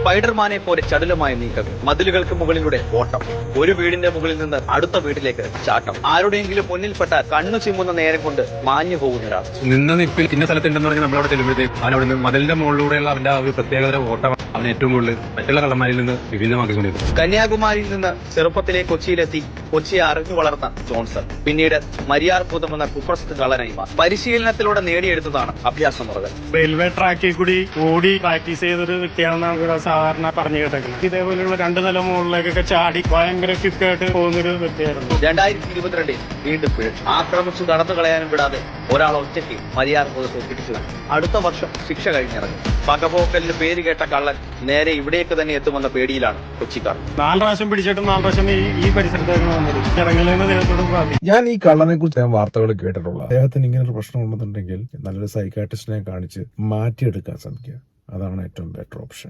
സ്പൈഡർമാനെ പോലെ ചടുലമായ നീക്കങ്ങൾ, മതിലുകൾക്ക് മുകളിലൂടെ ഓട്ടം, ഒരു വീടിന്റെ മുകളിൽ നിന്ന് അടുത്ത വീട്ടിലേക്ക് ചാട്ടം, ആരുടെയെങ്കിലും മുന്നിൽപ്പെട്ടാൽ കണ്ണു ചിമ്മുന്ന നേരം കൊണ്ട് മാഞ്ഞു പോകുന്ന ഒരാൾ. നിന്ന നിപ്പിൽ ഇന്ന സ്ഥലത്തുണ്ടെന്ന് പറഞ്ഞ് നമ്മളവിടെ ചെല്ലുമ്പോഴത്തേക്ക് അവൻ അവിടെ നിന്ന് മതിലിന്റെ മുകളിലൂടെയുള്ള അവന്റെ ആ ഒരു പ്രത്യേകതര ഓട്ടം അവൻ ഏറ്റവും കൂടുതൽ മറ്റുള്ള കള്ളന്മാരിൽ നിന്ന് വിഭിന്നമാക്കിക്കൊണ്ടിരുന്നു. കന്യാകുമാരിയിൽ നിന്ന് ചെറുപ്പത്തിലെ കൊച്ചിയിലെത്തി കൊച്ചിയെ അറിഞ്ഞു വളർന്ന ജോൺസൺ പിന്നീട് മരിയാർഭൂതം എന്ന കുപ്രസിദ്ധ കള്ളനായി മാറി. പരിശീലനത്തിലൂടെ നേടിയെടുത്തതാണ് അഭ്യാസ മുറകൾ. റെയിൽവേ ട്രാക്കിൽ കൂടി ഓടി പ്രാക്ടീസ് ചെയ്തൊരു വ്യക്തിയാണെന്നാണ് ഇവിടെ സാധാരണ പറഞ്ഞു കേട്ടേക്കുന്നത്. ഇതേപോലെയുള്ള 2 നില മുകളിലേക്കൊക്കെ ചാടി ഭയങ്കര ക്വിക്കായിട്ട് പോകുന്നൊരു വ്യക്തിയായിരുന്നു. 2022 വീണ്ടും ആക്രമിച്ചു കടന്നു കളയാനും വിടാതെ ഒരാൾ ഒറ്റയ്ക്ക് മരിയാർഭൂതത്തെ പിടിച്ചു. അടുത്ത വർഷം ശിക്ഷ കഴിഞ്ഞിറങ്ങും. പകപോക്കലിന് പേര് കേട്ട കള്ളൻ നേരെ ഇവിടേക്ക് തന്നെ എത്തുമെന്ന പേടിയിലാണ് കൊച്ചിക്കാർ. 4 പ്രാവശ്യം പിടിച്ചിട്ട് 4 പ്രാവശ്യം ഈ പരിസരത്തേക്ക് വന്നത് ഇറങ്ങലെന്ന് ദൈവത്തോട് പ്രാർത്ഥിക്കും. ഞാൻ ഈ കള്ളനെ കുറിച്ച് വാർത്തകൾ കേട്ടിട്ടുള്ളത്. അദ്ദേഹത്തിന് ഇങ്ങനെ ഒരു പ്രശ്നം ഉണ്ടെന്നുണ്ടെങ്കിൽ നല്ലൊരു സൈക്കാട്രിസ്റ്റിനെ കാണിച്ച് മാറ്റിയെടുക്കാൻ ശ്രമിക്കുക. അതാണ് ഏറ്റവും ബെറ്റർ ഓപ്ഷൻ.